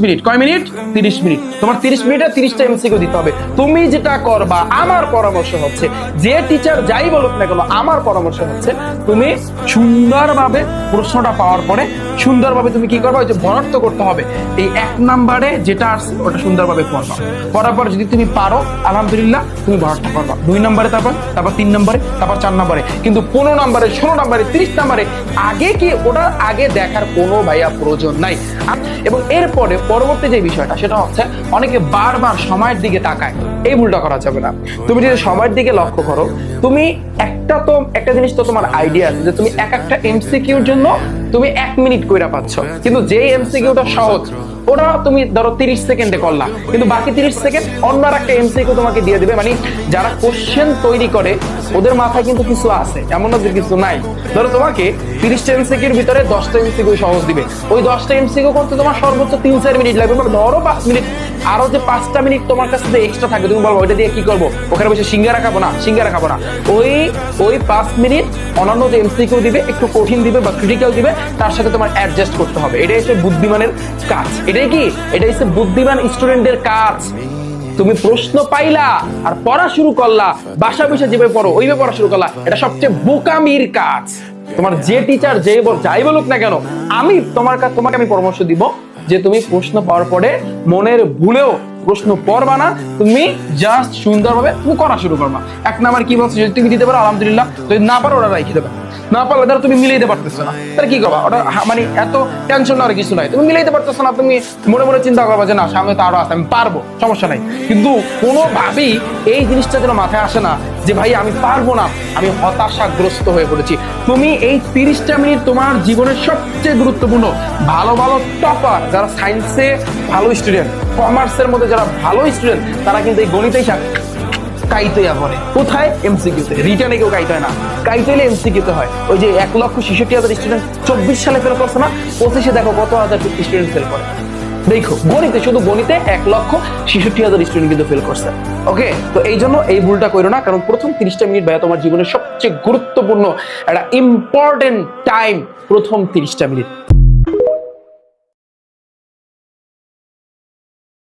Minute. কয় minute? 30 minute. তোমার 30 মিনিটে 30টা এমসিকিউ দিতে হবে। তুমি যেটা করবা, আমার পরামর্শ হচ্ছে, যে টিচার যাই বলুক না কেন, আমার পরামর্শ হচ্ছে তুমি সুন্দরভাবে প্রশ্নটা পাওয়ার পরে সুন্দরভাবে তুমি কি করবা, ওই যে ঘনত্ব করতে হবে, এই 1 নম্বরে যেটা আসছে ওটা সুন্দরভাবে পড়বা। পড়ার পর যদি তুমি পারো আলহামদুলিল্লাহ তুমি ঘনত্ব করবা 2 নম্বরে, তারপর 3 নম্বরে, তারপর 4 নম্বরে। কিন্তু 15 নম্বরে, 16 নম্বরে, 30 নম্বরে আগে কি ওটা আগে দেখার কোনো ভাইয়া প্রয়োজন নাই। এবং এরপরে পরবর্তী যে বিষয়টা সেটা হচ্ছে অনেকে বারবার সময়ের দিকে তাকায়, এই ভুলটা করা যাবে না। তুমি যদি সময়ের দিকে লক্ষ্য করো, তুমি একটা জিনিস তো তোমার আইডিয়া আছে যে তুমি একটা এমসিকিউর জন্য তুমি 1 মিনিট কইরা পাচ্ছ, কিন্তু যেই এমসিকিউটা সহজ ওটা তুমি ধরো 30 সেকেন্ডে করলা, কিন্তু বাকি 30 সেকেন্ড অন্য একটা এমসিকিউ তোমাকে দিয়ে দিবে। মানে যারা কোশ্চেন তৈরি করে ওদের মাথায় কিন্তু কিছু আছে, এমন না যে কিছু নাই। ধরো তোমাকে 30টা এমসিকিউর ভিতরে 10টা এমসিকিউ সহজ দিবে, ওই 10টা এমসিকিউ করতে তোমার সর্বোচ্চ 3-4 মিনিট লাগবে, মানে ধরো 5 মিনিট। আরো যে 5টা মিনিট তোমার কাছে এক্সট্রা থাকবে, তুমি বলবো ওইটা দিয়ে কি করবো, ওখানে বসে সিঙ্গারা খাবো না, সিঙ্গারা খাবো না। ওই 5 মিনিট অন্যান্য যে এমসিকিউ দিবে, একটু কঠিন দিবে বা ক্রিটিক্যাল দিবে, তার সাথে তোমার অ্যাডজাস্ট করতে হবে। এটাই হচ্ছে বুদ্ধিমানের কাজ। এটাই কি, এটাই হচ্ছে বুদ্ধিমান স্টুডেন্টের কাজ। তুমি প্রশ্ন পাইলা আর পড়া শুরু করলা, বাসা বসে যেভাবে পড়ো ওইভাবে পড়া শুরু করলা, এটা সবচেয়ে বোকামির কাজ। তোমার যে টিচার যাই বলুক না কেন, আমি তোমাকে আমি পরামর্শ দিব যে তুমি প্রশ্ন পাওয়ার পরে মনের ভুলেও প্রশ্ন পড়বা না, তুমি জাস্ট সুন্দরভাবে তুমি করা শুরু করবা। 1 নাম্বার কি বলছে, যদি তুমি দিতে পারো আলহামদুলিল্লাহ, যদি না পারো ওরা রাখি দেবে। না পারলে ধরো তুমি মিলাইতে পারতেছো না, তাহলে কি করবা? ওটা মানে এত টেনশন নেওয়ার কিছু নাই। তুমি মিলাইতে পারতেছো না, তুমি মনে মনে চিন্তা করবা যে না সামনে তো আরো আছে, আমি পারবো, সমস্যা নাই। কিন্তু কোনোভাবেই এই জিনিসটা যেন মাথায় আসে না যে ভাই আমি পারবো না, আমি হতাশাগ্রস্ত হয়ে পড়েছি। তুমি এই 30টা মিনিট তোমার জীবনের সবচেয়ে গুরুত্বপূর্ণ। ভালো ভালো টপার যারা সায়েন্সে ভালো স্টুডেন্ট, কমার্সের মধ্যে যারা ভালো স্টুডেন্ট, তারা কিন্তু এই গণিতেই কাইতইয়া পড়ে। কোথায়? এমসিকিউতে। রিটার্নে কেউ কাইতে হয় না, কাইতে হলে এমসিকিউতে হয়। ওই যে 1,66,000 স্টুডেন্ট 24 সালে ফেল করছে না, 25-এ দেখো কত হাজার স্টুডেন্ট ফেল করে। দেখো গণিতে, শুধু গণিতে 1,66,000 স্টুডেন্ট কিন্তু ফেল করছে। ওকে, তো এই জন্য এই ভুলটা করো না, কারণ প্রথম 30টা মিনিট ভাইয়া তোমার জীবনের সবচেয়ে গুরুত্বপূর্ণ একটা ইম্পর্টেন্ট টাইম, প্রথম 30টা মিনিট।